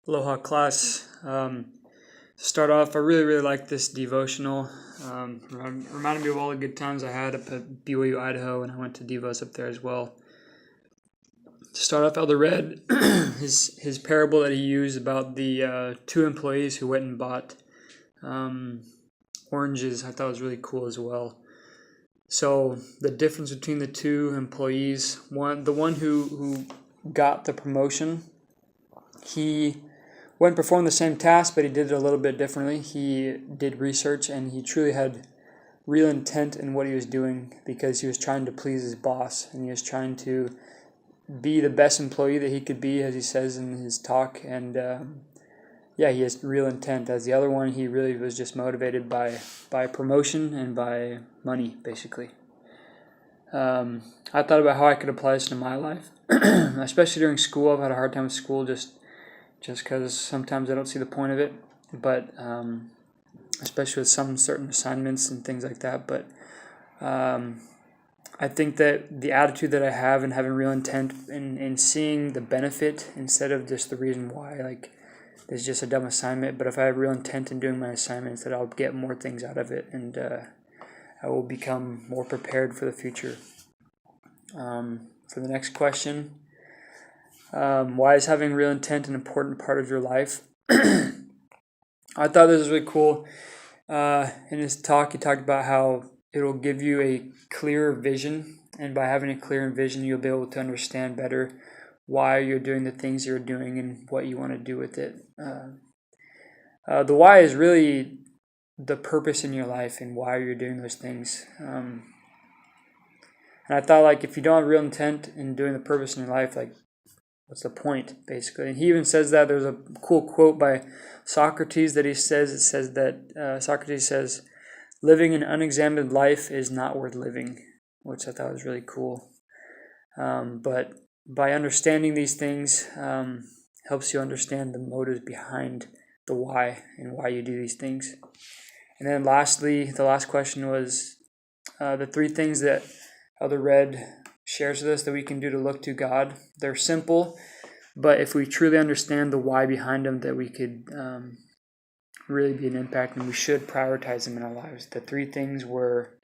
Aloha class. To start off, I really like this devotional. Reminded me of all the good times I had up at BYU, Idaho, and I went to Devos up there as well. To start off, Elder Redd, his parable that he used about the two employees who went and bought oranges, I thought was really cool as well. So the difference between the two employees, the one who got the promotion, he went and performed the same task, but he did it a little bit differently. He did research, and he truly had real intent in what he was doing because he was trying to please his boss, and he was trying to be the best employee that he could be, as he says in his talk. And he has real intent. As the other one, he really was just motivated by promotion and by money, basically. I thought about how I could apply this to my life, especially during school. I've had a hard time with school just because sometimes I don't see the point of it, but especially with some certain assignments and things like that. But I think that the attitude that I have and having real intent in seeing the benefit instead of just the reason why, like, it's just a dumb assignment, but if I have real intent in doing my assignments, that I'll get more things out of it, and I will become more prepared for the future. For the next question, why is having real intent an important part of your life? I thought this was really cool. In his talk, he talked about how it will give you a clearer vision, and by having a clearer vision, you'll be able to understand better why you're doing the things you're doing and what you want to do with it. The why is really the purpose in your life and why you're doing those things. And I thought, like, if you don't have real intent in doing the purpose in your life, like, what's the point, basically? And he even says that. There's a cool quote by Socrates that he says. It says that Socrates says, "Living an unexamined life is not worth living," which I thought was really cool. But by understanding these things, helps you understand the motives behind the why and why you do these things. And then lastly, the last question was the three things that Elder Redd shares with us that we can do to look to God. They're simple, but if we truly understand the why behind them, that we could really be an impact, and we should prioritize them in our lives. The three things were,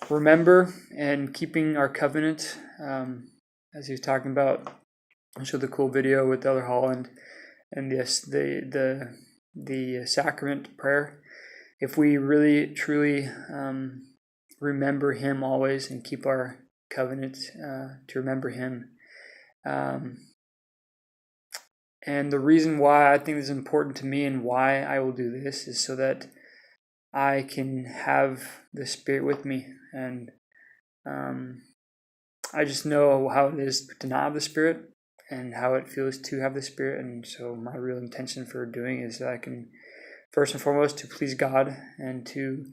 remember and keeping our covenant, as he was talking about. I showed the cool video with Elder Holland and the sacrament prayer. If we really truly remember him always and keep our covenant to remember him, and the reason why I think this is important to me and why I will do this is so that I can have the Spirit with me. And I just know how it is to not have the Spirit and how it feels to have the Spirit. And so my real intention for doing is that I can, first and foremost, to please God and to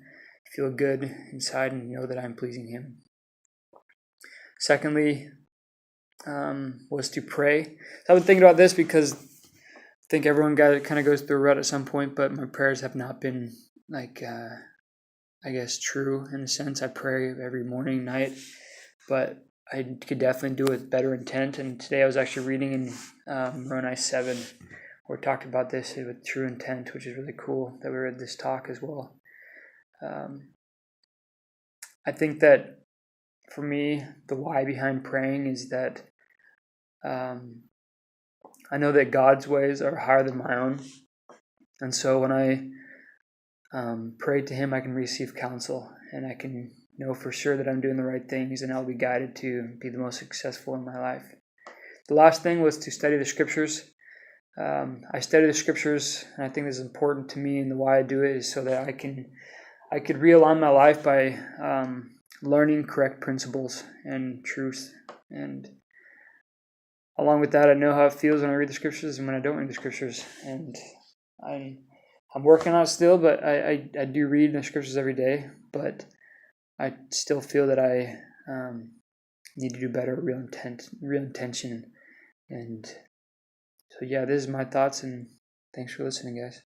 feel good inside and know that I'm pleasing him. Secondly, was to pray. So I've been thinking about this because I think everyone kind of goes through a rut at some point, but my prayers have not been, like, I guess, true in a sense. I pray every morning, night, but I could definitely do it with better intent. And today I was actually reading in Moroni 7, where it talked about this with true intent, which is really cool that we read this talk as well. I think that for me, the why behind praying is that I know that God's ways are higher than my own. And so when I pray to him, I can receive counsel, and I can know for sure that I'm doing the right things, and I'll be guided to be the most successful in my life. The last thing was to study the scriptures. I study the scriptures, and I think this is important to me, and the why I do it is so that I could realign my life by learning correct principles and truth. And along with that, I know how it feels when I read the scriptures and when I don't read the scriptures. And I'm working on it still, but I do read the scriptures every day. But I still feel that I need to do better, real intention. And so, this is my thoughts, and thanks for listening, guys.